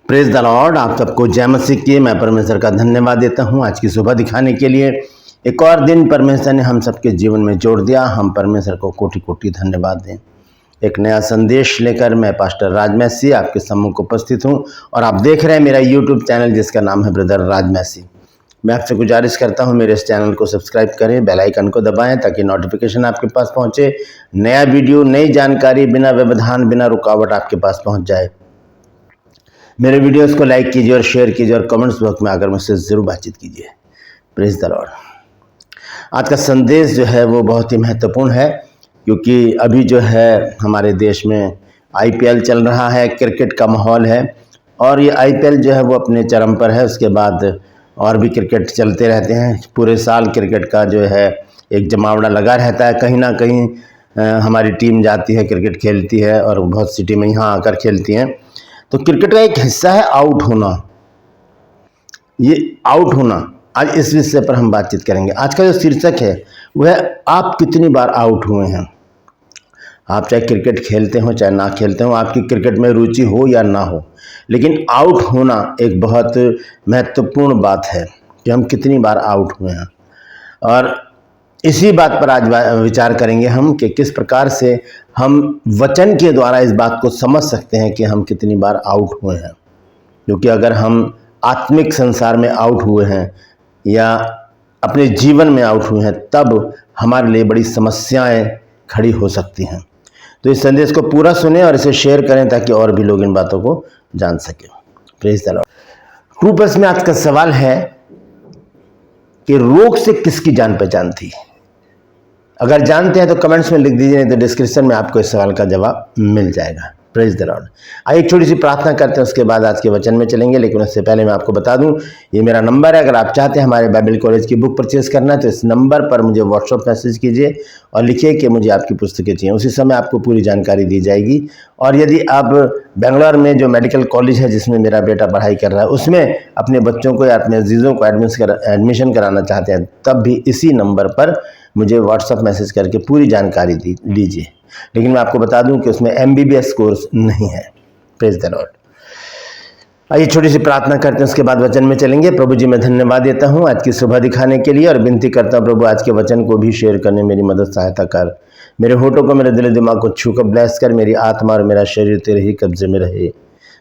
Praise the Lord. आप सबको जय मसीह की। मैं परमेश्वर का धन्यवाद देता हूं आज की सुबह दिखाने के लिए। एक और दिन परमेश्वर ने हम सबके जीवन में जोड़ दिया। हम परमेश्वर को कोटि कोटि धन्यवाद दें। एक नया संदेश लेकर मैं पास्टर राज मैसी आपके सम्मुख उपस्थित हूं और आप देख रहे हैं मेरा यूट्यूब चैनल जिसका नाम है ब्रदर राज मैसी। मैं आपसे गुजारिश करता हूं मेरे इस चैनल को सब्सक्राइब करें, बेल आइकन को दबाएं ताकि नोटिफिकेशन आपके पास पहुंचे। नया वीडियो, नई जानकारी बिना व्यवधान, बिना रुकावट आपके पास पहुंच जाए। मेरे वीडियोस को लाइक कीजिए और शेयर कीजिए और कमेंट्स बॉक्स में आकर मुझसे ज़रूर बातचीत कीजिए। Praise the Lord. आज का संदेश जो है वो बहुत ही महत्वपूर्ण है, क्योंकि अभी जो है हमारे देश में आईपीएल चल रहा है, क्रिकेट का माहौल है और ये आईपीएल जो है वो अपने चरम पर है। उसके बाद और भी क्रिकेट चलते रहते हैं। पूरे साल क्रिकेट का जो है एक जमावड़ा लगा रहता है। कहीं ना कहीं हमारी टीम जाती है, क्रिकेट खेलती है और बहुत सी टीमें यहाँ आकर खेलती हैं। तो क्रिकेट का एक हिस्सा है आउट होना। ये आउट होना, आज इस विषय पर हम बातचीत करेंगे। आज का जो शीर्षक है वह है आप कितनी बार आउट हुए हैं। आप चाहे क्रिकेट खेलते हो चाहे ना खेलते हो, आपकी क्रिकेट में रुचि हो या ना हो, लेकिन आउट होना एक बहुत महत्वपूर्ण बात है कि हम कितनी बार आउट हुए हैं। और इसी बात पर आज विचार करेंगे हम कि किस प्रकार से हम वचन के द्वारा इस बात को समझ सकते हैं कि हम कितनी बार आउट हुए हैं। क्योंकि अगर हम आत्मिक संसार में आउट हुए हैं या अपने जीवन में आउट हुए हैं, तब हमारे लिए बड़ी समस्याएं खड़ी हो सकती हैं। तो इस संदेश को पूरा सुने और इसे शेयर करें ताकि और भी लोग इन बातों को जान सकें। Praise the Lord. True plus में आज का सवाल है कि रोग से किसकी जान पहचान थी। अगर जानते हैं तो कमेंट्स में लिख दीजिए, नहीं तो डिस्क्रिप्शन में आपको इस सवाल का जवाब मिल जाएगा। Praise the Lord. आइए एक छोटी सी प्रार्थना करते हैं, उसके बाद आज के वचन में चलेंगे। लेकिन उससे पहले मैं आपको बता दूं, ये मेरा नंबर है। अगर आप चाहते हैं हमारे बाइबल कॉलेज की बुक परचेज करना है तो इस नंबर पर मुझे व्हाट्सएप मैसेज कीजिए और लिखिए कि मुझे आपकी पुस्तकें चाहिए। उसी समय आपको पूरी जानकारी दी जाएगी। और यदि आप बेंगलोर में जो मेडिकल कॉलेज है जिसमें मेरा बेटा पढ़ाई कर रहा है, उसमें अपने बच्चों को या अपने अजीज़ों को एडमिशन कराना चाहते हैं, तब भी इसी नंबर पर मुझे व्हाट्सएप मैसेज करके पूरी जानकारी लीजिए। लेकिन मैं आपको बता दूं कि उसमें MBBS कोर्स नहीं है। Praise the Lord. आइए छोटी सी प्रार्थना करते हैं, उसके बाद वचन में चलेंगे। प्रभु जी, मैं धन्यवाद देता हूं आज की सुबह दिखाने के लिए और विनती करता हूं प्रभु आज के वचन को भी शेयर करने मेरी मदद सहायता कर। मेरे होठों को, मेरे दिल दिमाग को छू कर ब्लेस कर। मेरी आत्मा और मेरा शरीर तेरे ही कब्जे में रहे,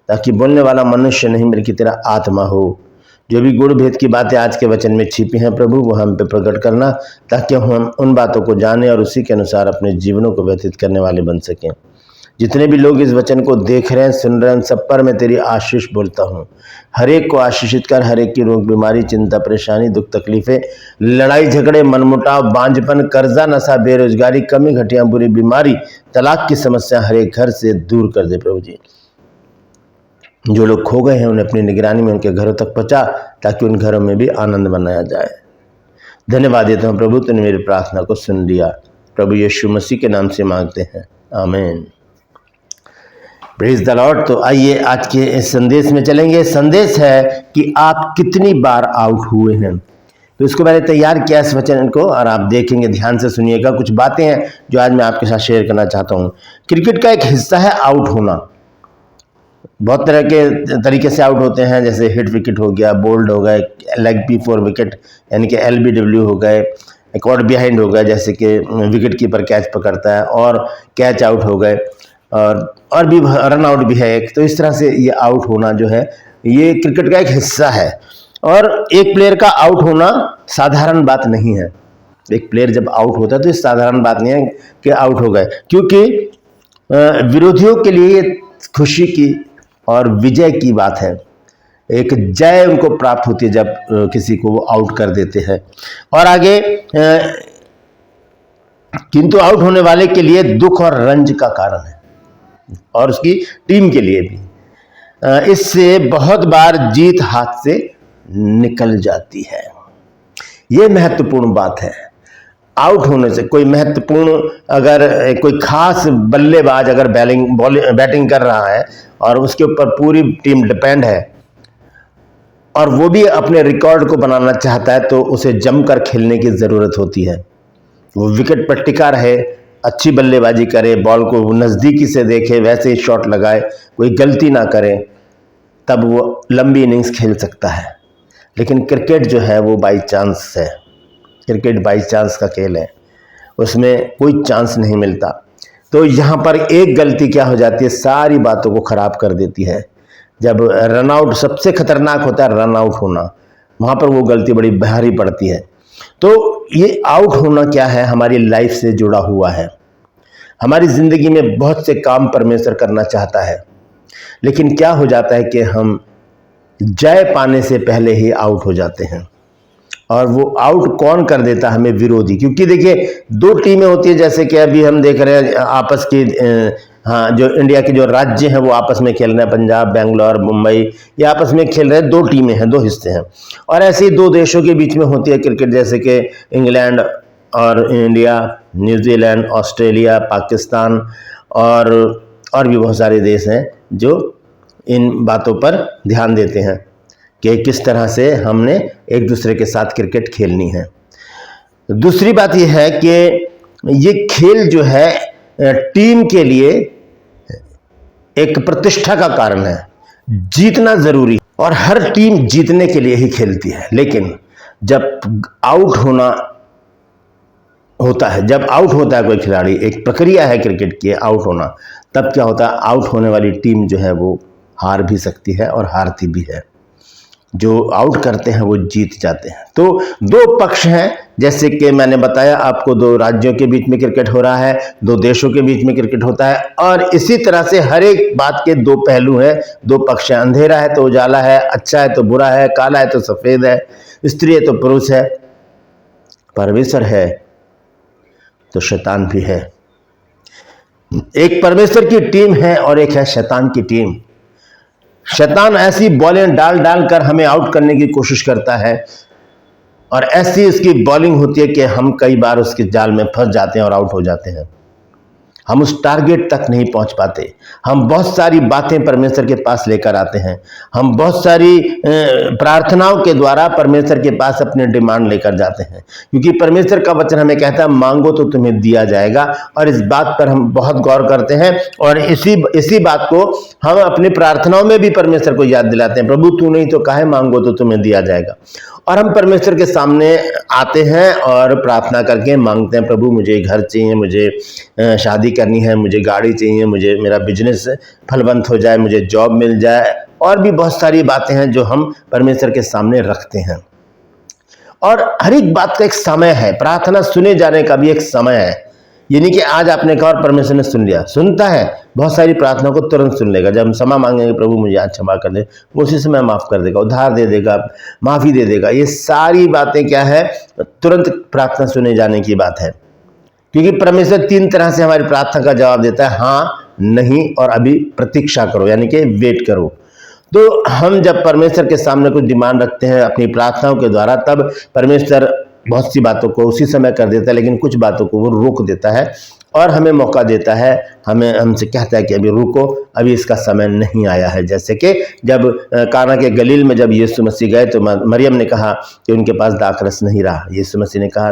ताकि बोलने वाला मनुष्य नहीं बल्कि तेरा आत्मा हो। जो भी गुण भेद की बातें आज के वचन में छिपी हैं प्रभु, वो हम पे प्रकट करना, ताकि हम उन बातों को जानें और उसी के अनुसार अपने जीवनों को व्यतीत करने वाले बन सकें। जितने भी लोग इस वचन को देख रहे हैं, सुन रहे हैं, सब पर मैं तेरी आशीष बोलता हूँ। हर एक को आशीषित कर। हर एक की रोग, बीमारी, चिंता, परेशानी, दुख, तकलीफें, लड़ाई झगड़े, मनमुटाव, बांझपन, कर्जा, नशा, बेरोजगारी, कमी, घटिया, बुरी बीमारी, तलाक की समस्या हर एक घर से दूर कर दे प्रभु जी। जो लोग खो गए हैं उन्हें अपनी निगरानी में उनके घरों तक पहुंचा, ताकि उन घरों में भी आनंद बनाया जाए। धन्यवाद देता हूं प्रभु, तूने मेरी प्रार्थना को सुन लिया। प्रभु यीशु मसीह के नाम से मांगते हैं, आमीन। Praise the Lord. तो आइए आज के इस संदेश में चलेंगे। संदेश है कि आप कितनी बार आउट हुए हैं। तो इसको मैंने तैयार किया इस वचन को और आप देखेंगे, ध्यान से सुनिएगा। कुछ बातें हैं जो आज मैं आपके साथ शेयर करना चाहता हूँ। क्रिकेट का एक हिस्सा है आउट होना। बहुत तरह के तरीके से आउट होते हैं, जैसे हिट विकेट हो गया, बोल्ड हो गए, लेग P4 विकेट यानी कि LBW हो गए, एक और बिहाइंड हो गया जैसे कि विकेट कीपर कैच पकड़ता है, और कैच आउट हो गए, और भी रन आउट भी है एक। तो इस तरह से ये आउट होना जो है ये क्रिकेट का एक हिस्सा है। और एक प्लेयर का आउट होना साधारण बात नहीं है। एक प्लेयर जब आउट होता है तो ये साधारण बात नहीं है कि आउट हो गए, क्योंकि विरोधियों के लिए ये खुशी की और विजय की बात है। एक जय उनको प्राप्त होती है जब किसी को वो आउट कर देते हैं। और आगे किंतु आउट होने वाले के लिए दुख और रंज का कारण है, और उसकी टीम के लिए भी। इससे बहुत बार जीत हाथ से निकल जाती है। ये महत्वपूर्ण बात है। आउट होने से कोई महत्वपूर्ण, अगर कोई खास बल्लेबाज अगर बैटिंग कर रहा है और उसके ऊपर पूरी टीम डिपेंड है और वो भी अपने रिकॉर्ड को बनाना चाहता है, तो उसे जमकर खेलने की ज़रूरत होती है। वो विकेट पर टिका रहे, अच्छी बल्लेबाजी करे, बॉल को नज़दीकी से देखे, वैसे ही शॉट लगाए, कोई गलती ना करे। तब वो लंबी इनिंग्स खेल सकता है। लेकिन क्रिकेट जो है वो बाई चांस है, क्रिकेट बाई चांस का खेल है, उसमें कोई चांस नहीं मिलता। तो यहाँ पर एक गलती क्या हो जाती है, सारी बातों को ख़राब कर देती है। जब रन आउट, सबसे खतरनाक होता है रन आउट होना, वहाँ पर वो गलती बड़ी भारी पड़ती है। तो ये आउट होना क्या है, हमारी लाइफ से जुड़ा हुआ है। हमारी ज़िंदगी में बहुत से काम परमेश्वर करना चाहता है, लेकिन क्या हो जाता है कि हम जय पाने से पहले ही आउट हो जाते हैं। और वो आउट कौन कर देता है, हमें विरोधी। क्योंकि देखिए, दो टीमें होती है, जैसे कि अभी हम देख रहे हैं आपस की, हाँ, जो इंडिया के जो राज्य हैं वो आपस में खेल रहे हैं, पंजाब, बेंगलोर, मुंबई, ये आपस में खेल रहे हैं। दो टीमें हैं, दो हिस्से हैं। और ऐसे ही दो देशों के बीच में होती है क्रिकेट, जैसे कि इंग्लैंड और इंडिया, न्यूजीलैंड, ऑस्ट्रेलिया, पाकिस्तान और भी बहुत सारे देश हैं जो इन बातों पर ध्यान देते हैं कि किस तरह से हमने एक दूसरे के साथ क्रिकेट खेलनी है। दूसरी बात यह है कि ये खेल जो है टीम के लिए एक प्रतिष्ठा का कारण है, जीतना जरूरी, और हर टीम जीतने के लिए ही खेलती है। लेकिन जब आउट होता है कोई खिलाड़ी, एक प्रक्रिया है क्रिकेट की आउट होना, तब क्या होता है, आउट होने वाली टीम जो है वो हार भी सकती है और हारती भी है। जो आउट करते हैं वो जीत जाते हैं। तो दो पक्ष हैं, जैसे कि मैंने बताया आपको, दो राज्यों के बीच में क्रिकेट हो रहा है, दो देशों के बीच में क्रिकेट होता है। और इसी तरह से हर एक बात के दो पहलू हैं, दो पक्ष हैं। अंधेरा है तो उजाला है, अच्छा है तो बुरा है, काला है तो सफेद है, स्त्री है तो पुरुष है, परमेश्वर है तो शैतान भी है। एक परमेश्वर की टीम है और एक है शैतान की टीम। शैतान ऐसी बॉलें डाल डाल कर हमें आउट करने की कोशिश करता है, और ऐसी उसकी बॉलिंग होती है कि हम कई बार उसके जाल में फंस जाते हैं और आउट हो जाते हैं। हम उस टारगेट तक नहीं पहुंच पाते। हम बहुत सारी बातें परमेश्वर के पास लेकर आते हैं, हम बहुत सारी प्रार्थनाओं के द्वारा परमेश्वर के पास अपने डिमांड लेकर जाते हैं, क्योंकि परमेश्वर का वचन हमें कहता है मांगो तो तुम्हें दिया जाएगा। और इस बात पर हम बहुत गौर करते हैं, और इसी बात को हम अपनी प्रार्थनाओं में भी परमेश्वर को याद दिलाते हैं, प्रभु तू नहीं तो काहे मांगो तो तुम्हें दिया जाएगा। और हम परमेश्वर के सामने आते हैं और प्रार्थना करके मांगते हैं, प्रभु मुझे घर चाहिए, मुझे शादी करनी है, मुझे गाड़ी चाहिए, मुझे मेरा बिजनेस फलवंत हो जाए, मुझे जॉब मिल जाए, और भी बहुत सारी बातें हैं जो हम परमेश्वर के सामने रखते हैं। और हर एक बात का एक समय है, प्रार्थना सुने जाने का भी एक समय है। ये नहीं कि आज आपने कहा और परमेश्वर ने सुन लिया, सुनता है, बहुत सारी प्रार्थना को तुरंत सुन लेगा। जब हम क्षमा मांगेंगे, प्रभु मुझे आज क्षमा कर दे, वो उसी समय माफ़ कर देगा, उधार दे देगा, माफ़ी दे देगा। ये सारी बातें क्या है, तुरंत प्रार्थना सुने जाने की बात है। क्योंकि परमेश्वर तीन तरह से हमारी प्रार्थना का जवाब देता है, हाँ, नहीं और अभी प्रतीक्षा करो, यानी कि वेट करो। तो हम जब परमेश्वर के सामने कुछ डिमांड रखते हैं अपनी प्रार्थनाओं के द्वारा, तब परमेश्वर बहुत सी बातों को उसी समय कर देता है, लेकिन कुछ बातों को वो रोक देता है और हमें मौका देता है, हमसे कहता है कि अभी रुको, अभी इसका समय नहीं आया है। जैसे कि जब काना के गलील में जब यीशु मसीह गए तो मरियम ने कहा कि उनके पास दाखरस नहीं रहा। यीशु मसीह ने कहा,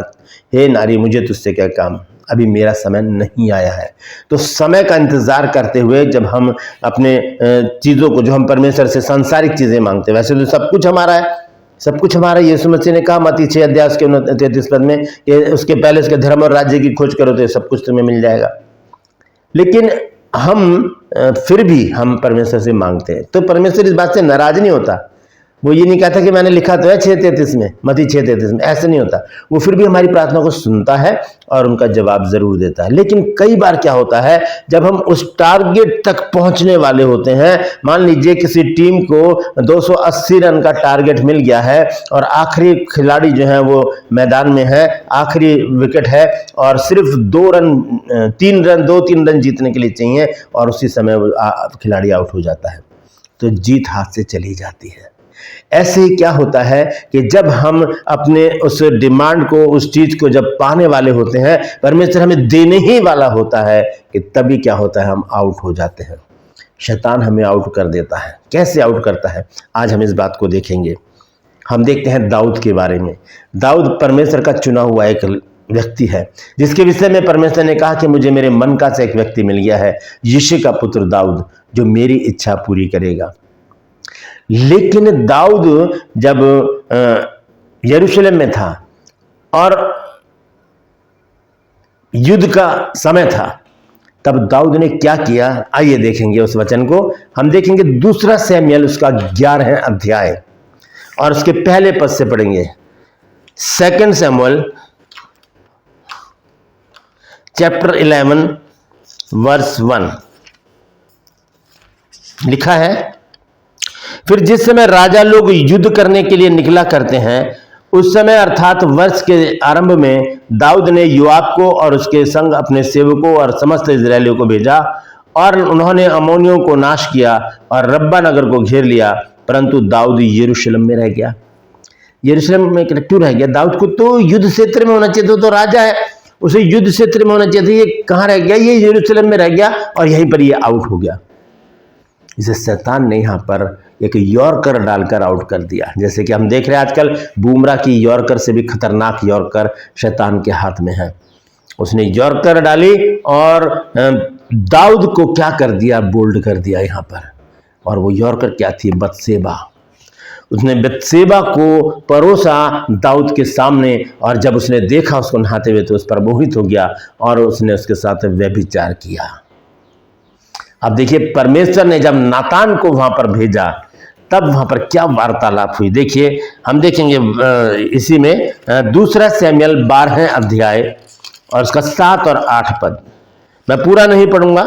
हे नारी, मुझे तुझसे क्या काम, अभी मेरा समय नहीं आया है। तो समय का इंतजार करते हुए जब हम अपने चीज़ों को, जो हम परमेश्वर से सांसारिक चीज़ें मांगते हैं, वैसे तो सब कुछ हमारा है, सब कुछ हमारा। यीशु मसीह ने कहा मत्ती 6 अध्याय उसके 33 पद में कि उसके पहले उसके धर्म और राज्य की खोज करो तो सब कुछ तुम्हें मिल जाएगा। लेकिन हम फिर भी हम परमेश्वर से मांगते हैं, तो परमेश्वर इस बात से नाराज नहीं होता। वो ये नहीं कहता कि मैंने लिखा तो है 6:33 में, मत्ती 6:33 में, ऐसे नहीं होता। वो फिर भी हमारी प्रार्थना को सुनता है और उनका जवाब जरूर देता है। लेकिन कई बार क्या होता है, जब हम उस टारगेट तक पहुंचने वाले होते हैं, मान लीजिए किसी टीम को 280 रन का टारगेट मिल गया है और आखिरी खिलाड़ी जो है वो मैदान में है, आखिरी विकेट है और सिर्फ 2-3 रन जीतने के लिए चाहिए, और उसी समय वो खिलाड़ी आउट हो जाता है, तो जीत हाथ से चली जाती है। ऐसे ही क्या होता है कि जब हम अपने उस डिमांड को, उस चीज को जब पाने वाले होते हैं, परमेश्वर हमें देने ही वाला होता है, कि तभी क्या होता है, हम आउट हो जाते हैं। शैतान हमें आउट कर देता है। कैसे आउट करता है, आज हम इस बात को देखेंगे। हम देखते हैं दाऊद के बारे में। दाऊद परमेश्वर का चुना हुआ एक व्यक्ति है, जिसके विषय में परमेश्वर ने कहा कि मुझे मेरे मन का से एक व्यक्ति मिल गया है, यिशै का पुत्र दाऊद, जो मेरी इच्छा पूरी करेगा। लेकिन दाऊद जब यरूशलेम में था और युद्ध का समय था, तब दाऊद ने क्या किया, आइए देखेंगे उस वचन को। हम देखेंगे 2 शमूएल उसका 11 अध्याय और उसके पहले पद से पढ़ेंगे। 2 शमूएल चैप्टर 11 वर्स 1 लिखा है, फिर जिस समय राजा लोग युद्ध करने के लिए निकला करते हैं, उस समय अर्थात वर्ष के आरंभ में दाऊद ने योआब को और उसके संग अपने सेवकों और समस्त इजरायलियों को भेजा और उन्होंने अम्मोनियों को नाश किया और रब्बा नगर को घेर लिया, परंतु दाऊद यरूशलेम में रह गया। यरूशलेम में क्यों रह गया? दाऊद को तो युद्ध क्षेत्र में होना चाहिए, तो राजा है, उसे युद्ध क्षेत्र में होना चाहिए। ये कहाँ रह गया? ये यरूशलेम में रह गया और यहीं पर ये आउट हो गया। इसे शैतान ने यहाँ पर एक यॉर्कर डालकर आउट कर दिया। जैसे कि हम देख रहे हैं आजकल बुमराह की यॉर्कर से भी खतरनाक यॉर्कर शैतान के हाथ में है। उसने यॉर्कर डाली और दाऊद को क्या कर दिया? बोल्ड कर दिया यहाँ पर। और वो यॉर्कर क्या थी? बत्शेबा। उसने बत्शेबा को परोसा दाऊद के सामने और जब उसने देखा उसको नहाते हुए तो उस पर मोहित हो गया और उसने उसके साथ व्यभिचार किया। अब देखिए, परमेश्वर ने जब नातान को वहां पर भेजा तब वहां पर क्या वार्तालाप हुई। देखिए, हम देखेंगे इसी में 2 शमूएल 12 अध्याय और उसका 7 और 8 पद। मैं पूरा नहीं पढ़ूंगा,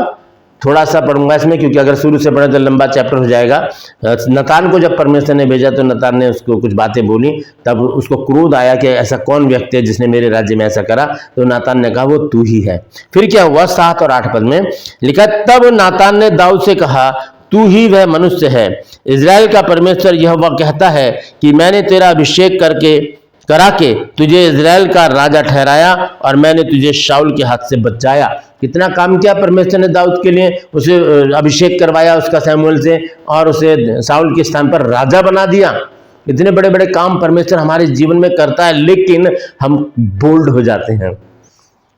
थोड़ा सा पढ़ूंगा इसमें, क्योंकि अगर शुरू से पढ़े तो लंबा चैप्टर हो जाएगा। नातान को जब परमेश्वर ने भेजा तो नातान ने उसको कुछ बातें बोली, तब उसको क्रोध आया कि ऐसा कौन व्यक्ति है जिसने मेरे राज्य में ऐसा करा। तो नातान ने कहा वो तू ही है। फिर क्या हुआ? 7 और 8 पद में लिखा, तब नातान ने दाऊद से कहा, तू ही वह मनुष्य है। इजराइल का परमेश्वर यहोवा कहता है कि मैंने तेरा अभिषेक करा के तुझे इजराइल का राजा ठहराया और मैंने तुझे शाऊल के हाथ से बचाया। कितना काम किया परमेश्वर ने दाऊद के लिए। उसे अभिषेक करवाया उसका शमूएल से और उसे शाऊल के स्थान पर राजा बना दिया। इतने बड़े बड़े काम परमेश्वर हमारे जीवन में करता है, लेकिन हम बोल्ड हो जाते हैं,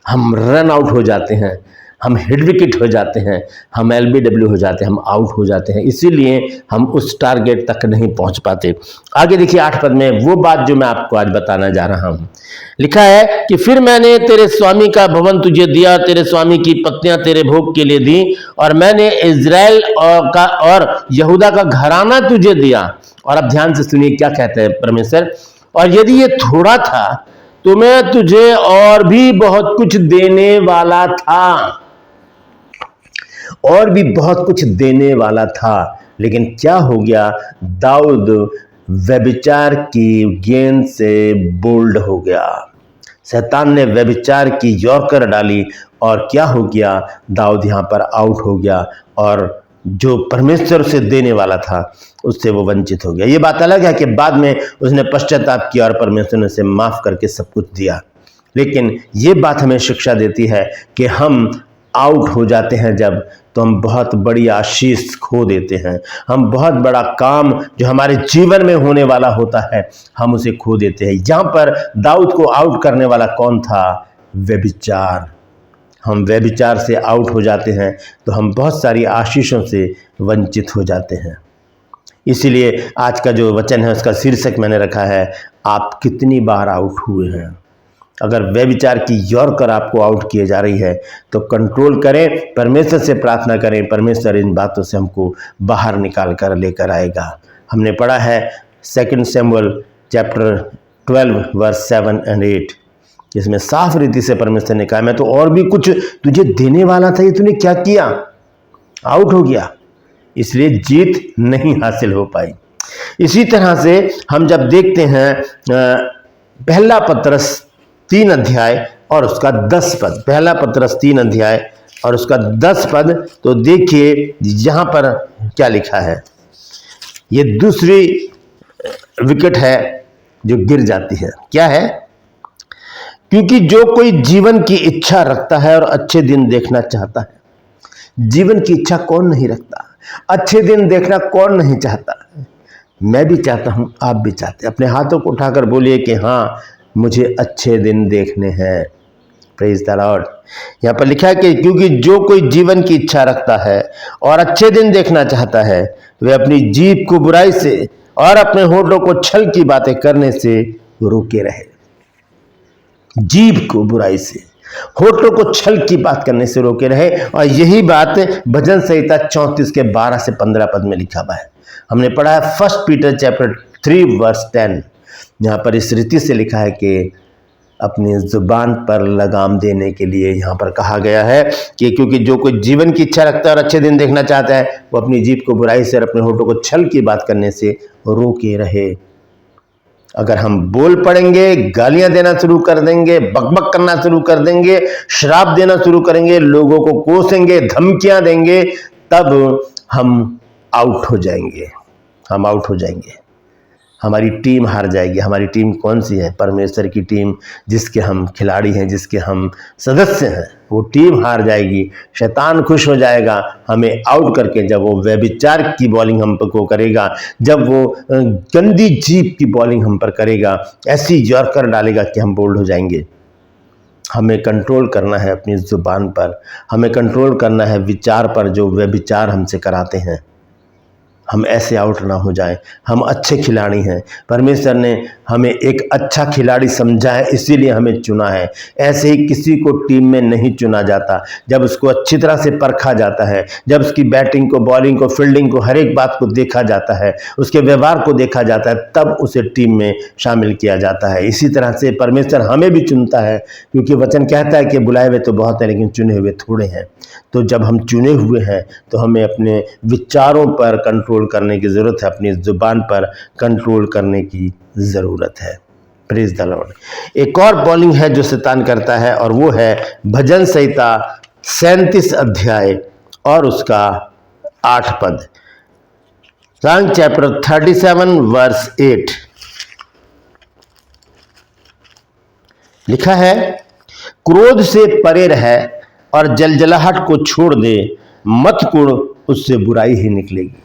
हम रन आउट हो जाते हैं, हम हेड विकेट हो जाते हैं, हम LBW हो जाते हैं, हम आउट हो जाते हैं। इसीलिए हम उस टारगेट तक नहीं पहुंच पाते। आगे देखिए 8 पद में वो बात जो मैं आपको आज बताना जा रहा हूं। लिखा है कि फिर मैंने तेरे स्वामी का भवन तुझे दिया, तेरे स्वामी की पत्नियां तेरे भोग के लिए दी, और मैंने इजराइल का और यहूदा का घराना तुझे दिया। और अब ध्यान से सुनिए क्या कहते हैं परमेश्वर, और यदि ये थोड़ा था तो मैं तुझे और भी बहुत कुछ देने वाला था, और भी बहुत कुछ देने वाला था। लेकिन क्या हो गया? दाऊद व्यभिचार की गेंद से बोल्ड हो गया। शैतान ने व्यभिचार की यॉर्कर डाली और क्या हो गया? दाऊद यहाँ पर आउट हो गया और जो परमेश्वर से देने वाला था उससे वो वंचित हो गया। ये बात अलग है कि बाद में उसने पश्चाताप किया और परमेश्वर ने उसे माफ करके सब कुछ दिया। लेकिन ये बात हमें शिक्षा देती है कि हम आउट हो जाते हैं जब, तो हम बहुत बड़ी आशीष खो देते हैं। हम बहुत बड़ा काम जो हमारे जीवन में होने वाला होता है हम उसे खो देते हैं। यहाँ पर दाऊद को आउट करने वाला कौन था? व्यभिचार। हम व्यभिचार से आउट हो जाते हैं तो हम बहुत सारी आशीषों से वंचित हो जाते हैं। इसीलिए आज का जो वचन है उसका शीर्षक मैंने रखा है, आप कितनी बार आउट हुए हैं। अगर व्यभिचार की यॉर्कर आपको आउट किए जा रही है तो कंट्रोल करें, परमेश्वर से प्रार्थना करें, परमेश्वर इन बातों से हमको बाहर निकाल कर लेकर आएगा। हमने पढ़ा है 2 शमूएल चैप्टर 12 वर्स 7 और 8, जिसमें साफ रीति से परमेश्वर ने कहा मैं तो और भी कुछ तुझे देने वाला था, ये तूने क्या किया? आउट हो गया, इसलिए जीत नहीं हासिल हो पाई। इसी तरह से हम जब देखते हैं पहला पतरस 3 अध्याय और उसका 10 पद, पहला पतरस 3 अध्याय और उसका 10 पद, तो देखिए यहां पर क्या लिखा है। ये दूसरी विकेट है जो गिर जाती है। क्या है? क्योंकि जो कोई जीवन की इच्छा रखता है और अच्छे दिन देखना चाहता है। जीवन की इच्छा कौन नहीं रखता? अच्छे दिन देखना कौन नहीं चाहता? मैं भी चाहता हूं, आप भी चाहते हैं। अपने हाथों को उठाकर बोलिए कि हाँ, मुझे अच्छे दिन देखने हैं, प्रेज द लॉर्ड। यहाँ पर लिखा है कि क्योंकि जो कोई जीवन की इच्छा रखता है और अच्छे दिन देखना चाहता है, वे अपनी जीभ को बुराई से और अपने होठों को छल की बातें करने से रोके रहे। जीभ को बुराई से, होठों को छल की बात करने से रोके रहे। और यही बात भजन संहिता 34 के 12 से 15 पद में लिखा हुआ है। हमने पढ़ा है 1 पीटर चैप्टर 3 वर्स 10। यहाँ पर इस रीति से लिखा है कि अपनी जुबान पर लगाम देने के लिए यहाँ पर कहा गया है कि क्योंकि जो कोई जीवन की इच्छा रखता है और अच्छे दिन देखना चाहता है, वो अपनी जीभ को बुराई से और अपने होठों को छल की बात करने से रोके रहे। अगर हम बोल पड़ेंगे, गालियां देना शुरू कर देंगे, बकबक करना शुरू कर देंगे, श्राप देना शुरू करेंगे, लोगों को कोसेंगे, धमकियां देंगे, तब हम आउट हो जाएंगे। हम आउट हो जाएंगे, हमारी टीम हार जाएगी। हमारी टीम कौन सी है? परमेश्वर की टीम, जिसके हम खिलाड़ी हैं, जिसके हम सदस्य हैं, वो टीम हार जाएगी। शैतान खुश हो जाएगा हमें आउट करके, जब वो व्यभिचार की बॉलिंग हम पर को करेगा, जब वो गंदी जीप की बॉलिंग हम पर करेगा, ऐसी यॉर्कर डालेगा कि हम बोल्ड हो जाएंगे। हमें कंट्रोल करना है अपनी जुबान पर, हमें कंट्रोल करना है विचार पर जो व्यभिचार हमसे कराते हैं। हम ऐसे आउट ना हो जाएं। हम अच्छे खिलाड़ी हैं, परमेश्वर ने हमें एक अच्छा खिलाड़ी समझा है, इसीलिए हमें चुना है। ऐसे ही किसी को टीम में नहीं चुना जाता। जब उसको अच्छी तरह से परखा जाता है, जब उसकी बैटिंग को, बॉलिंग को, फील्डिंग को, हर एक बात को देखा जाता है, उसके व्यवहार को देखा जाता है, तब उसे टीम में शामिल किया जाता है। इसी तरह से परमेश्वर हमें भी चुनता है, क्योंकि वचन कहता है कि बुलाए हुए तो बहुत हैं लेकिन चुने हुए थोड़े हैं। तो जब हम चुने हुए हैं तो हमें अपने विचारों पर कंट्रोल करने की ज़रूरत है, अपनी ज़ुबान पर कंट्रोल करने की ज़रूरत है। Praise the Lord. एक और बॉलिंग है जो शैतान करता है, और वो है भजन संहिता 37 अध्याय और उसका 8 पद। सॉन्ग चैप्टर 37 वर्स 8 लिखा है, क्रोध से परे रह और जलजलाहट को छोड़ दे, मत कुड़, उससे बुराई ही निकलेगी।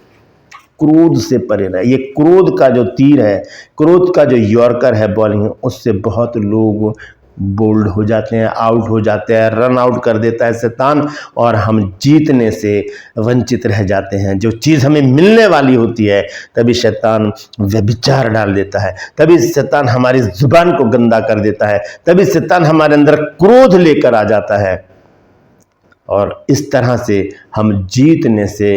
क्रोध से परे रहे। ये क्रोध का जो तीर है, क्रोध का जो यॉर्कर है बॉलिंग, उससे बहुत लोग बोल्ड हो जाते हैं, आउट हो जाते हैं, रन आउट कर देता है शैतान, और हम जीतने से वंचित रह जाते हैं। जो चीज़ हमें मिलने वाली होती है, तभी शैतान व्यभिचार डाल देता है, तभी शैतान हमारी जुबान को गंदा कर देता है, तभी शैतान हमारे अंदर क्रोध लेकर आ जाता है, और इस तरह से हम जीतने से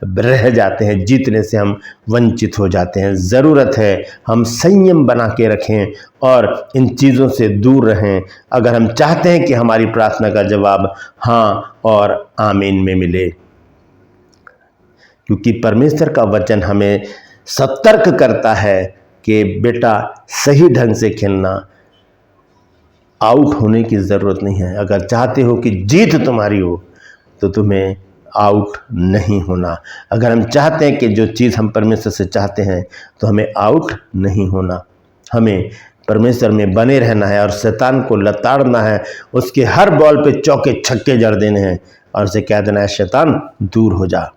रह जाते हैं, जीतने से हम वंचित हो जाते हैं। ज़रूरत है हम संयम बना के रखें और इन चीज़ों से दूर रहें, अगर हम चाहते हैं कि हमारी प्रार्थना का जवाब हाँ और आमीन में मिले। क्योंकि परमेश्वर का वचन हमें सतर्क करता है कि बेटा सही ढंग से खेलना, आउट होने की ज़रूरत नहीं है। अगर चाहते हो कि जीत तुम्हारी हो तो तुम्हें आउट नहीं होना। अगर हम चाहते हैं कि जो चीज़ हम परमेश्वर से चाहते हैं तो हमें आउट नहीं होना। हमें परमेश्वर में बने रहना है और शैतान को लताड़ना है, उसके हर बॉल पे चौके छक्के जड़ देने हैं और उसे कह देना है शैतान दूर हो जा।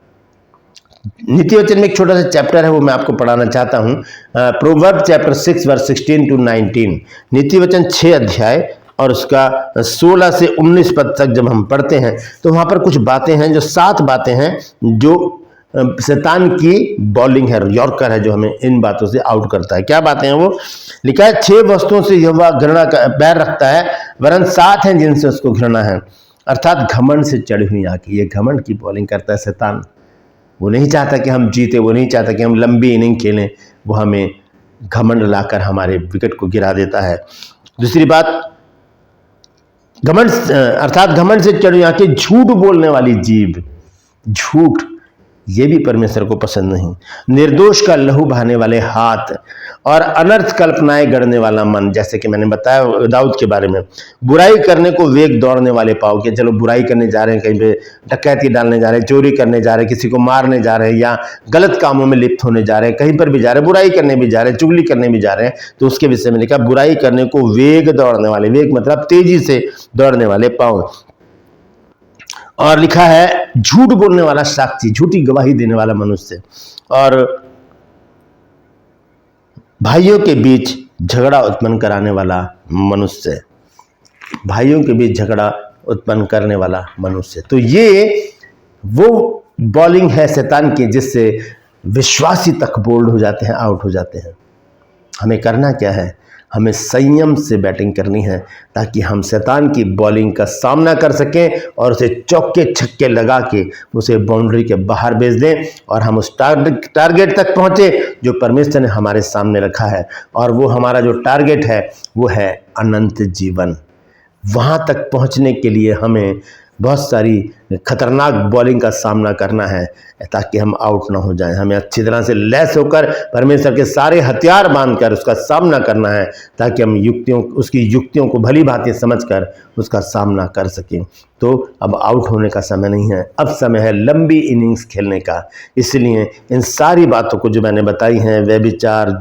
नीति वचन में एक छोटा सा चैप्टर है, वो मैं आपको पढ़ाना चाहता हूँ। Proverb chapter 6 verse 16 to 19। नीति वचन 6 अध्याय और उसका 16 से 19 पद तक जब हम पढ़ते हैं तो वहाँ पर कुछ बातें हैं, जो 7 बातें हैं जो शैतान की बॉलिंग है, यॉर्कर है, जो हमें इन बातों से आउट करता है। क्या बातें हैं वो? लिखा है, 6 वस्तुओं से यहोवा घृणा का बैर रखता है, वरन 7 हैं जिनसे उसको घृणा है, अर्थात घमंड से चढ़ी हुई आंखें। ये घमंड की बॉलिंग करता है शैतान। वो नहीं चाहता कि हम जीते, वो नहीं चाहता कि हम लंबी इनिंग खेलें, वो हमें घमंड लाकर हमारे विकेट को गिरा देता है। दूसरी बात, घमंड अर्थात घमंड से चढ़ी आंखें, झूठ बोलने वाली जीभ, झूठ, ये भी परमेश्वर को पसंद नहीं। निर्दोष का लहू बहाने वाले हाथ और अनर्थ कल्पनाएं गढ़ने वाला मन, जैसे कि मैंने बताया दाऊद के बारे में। बुराई करने को वेग दौड़ने वाले पाँव, कि चलो बुराई करने जा रहे हैं, कहीं पे डकैती डालने जा रहे हैं, चोरी करने जा रहे हैं, किसी को मारने जा रहे हैं, या गलत कामों में लिप्त होने जा रहे हैं, कहीं पर भी जा रहे हैं, बुराई करने भी जा रहे हैं, चुगली करने भी जा रहे हैं, तो उसके विषय में लिखा बुराई करने को वेग दौड़ने वाले, वेग मतलब तेजी से दौड़ने वाले पाँव। और लिखा है झूठ बोलने वाला साक्षी, झूठी गवाही देने वाला मनुष्य, और भाइयों के बीच झगड़ा उत्पन्न कराने वाला मनुष्य। भाइयों के बीच झगड़ा उत्पन्न करने वाला मनुष्य। तो ये वो बॉलिंग है शैतान की जिससे विश्वासी तक बोल्ड हो जाते हैं, आउट हो जाते हैं। हमें करना क्या है? हमें संयम से बैटिंग करनी है ताकि हम शैतान की बॉलिंग का सामना कर सकें और उसे चौके छक्के लगा के उसे बाउंड्री के बाहर भेज दें और हम उस टारगेट तक पहुंचे जो परमेश्वर ने हमारे सामने रखा है। और वो हमारा जो टारगेट है वो है अनंत जीवन। वहाँ तक पहुँचने के लिए हमें बहुत सारी खतरनाक बॉलिंग का सामना करना है ताकि हम आउट ना हो जाएं। हमें अच्छी तरह से लैस होकर परमेश्वर के सारे हथियार बांधकर उसका सामना करना है ताकि हम उसकी युक्तियों को भली भांति समझकर उसका सामना कर सकें। तो अब आउट होने का समय नहीं है, अब समय है लंबी इनिंग्स खेलने का। इसलिए इन सारी बातों को जो मैंने बताई हैं, व्यभिचार,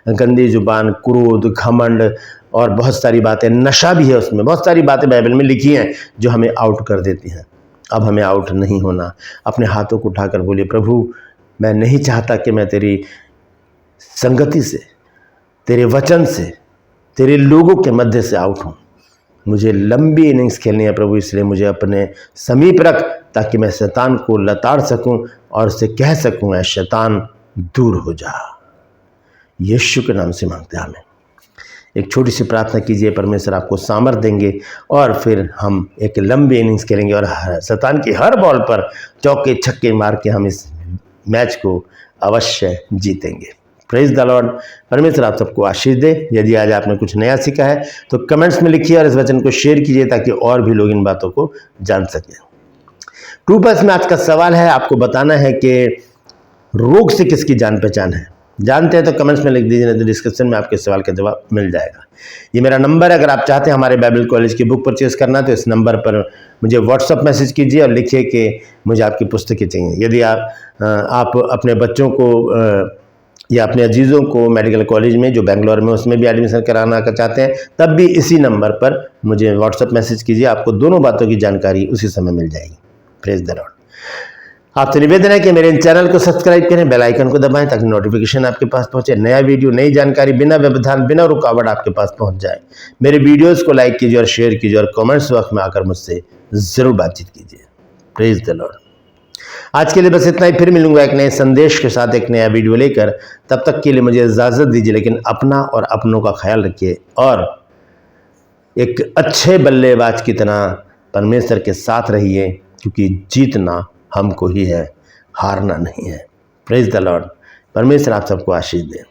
गंदी जुबान, क्रोध, घमंड और बहुत सारी बातें, नशा भी है उसमें, बहुत सारी बातें बाइबल में लिखी हैं जो हमें आउट कर देती हैं। अब हमें आउट नहीं होना। अपने हाथों को उठाकर बोलिए, प्रभु मैं नहीं चाहता कि मैं तेरी संगति से, तेरे वचन से, तेरे लोगों के मध्य से आउट हूँ। मुझे लंबी इनिंग्स खेलनी है प्रभु, इसलिए मुझे अपने समीप रख ताकि मैं शैतान को लताड़ सकूं और उससे कह सकूं, ऐ शैतान दूर हो जा। यीशु के नाम से मांगते हैं हमें। एक छोटी सी प्रार्थना कीजिए, परमेश्वर आपको सामर्थ देंगे और फिर हम एक लंबी इनिंग्स खेलेंगे और शैतान की हर बॉल पर चौके छक्के मार के हम इस मैच को अवश्य जीतेंगे। Praise the Lord. परमेश्वर आप सबको आशीष दे। यदि आज आपने कुछ नया सीखा है तो कमेंट्स में लिखिए और इस वचन को शेयर कीजिए ताकि और भी लोग इन बातों को जान सकें। ट्रू पर्स में आज का सवाल है, आपको बताना है कि रोग से किसकी जान पहचान है। जानते हैं तो कमेंट्स में लिख दीजिए, नहीं तो डिस्क्रिप्शन में आपके सवाल का जवाब मिल जाएगा। ये मेरा नंबर है, अगर आप चाहते हैं हमारे बाइबल कॉलेज की बुक परचेज करना तो इस नंबर पर मुझे व्हाट्सअप मैसेज कीजिए और लिखिए कि मुझे आपकी पुस्तकें चाहिए। यदि आप अपने बच्चों को या अपने अजीज़ों को मेडिकल कॉलेज में जो बेंगलोर में उसमें भी एडमिशन कराना चाहते हैं तब भी इसी नंबर पर मुझे व्हाट्सअप मैसेज कीजिए, आपको दोनों बातों की जानकारी उसी समय मिल जाएगी। Praise the Lord. आपसे निवेदन है कि मेरे इन चैनल को सब्सक्राइब करें, बेल आइकन को दबाएं ताकि नोटिफिकेशन आपके पास पहुंचे, नया वीडियो, नई जानकारी बिना व्यवधान, बिना रुकावट आपके पास पहुंच जाए। मेरे वीडियोस को लाइक कीजिए और शेयर कीजिए और कमेंट्स बॉक्स में आकर मुझसे ज़रूर बातचीत कीजिए। Praise the Lord. आज के लिए बस इतना ही, फिर मिलूंगा एक नए संदेश के साथ, एक नया वीडियो लेकर। तब तक के लिए मुझे इजाज़त दीजिए, लेकिन अपना और अपनों का ख्याल रखिए और एक अच्छे बल्लेबाज की तरह परमेश्वर के साथ रहिए, क्योंकि जीतना हमको ही है, हारना नहीं है। Praise the Lord. परमेश्वर आप सबको आशीष दे।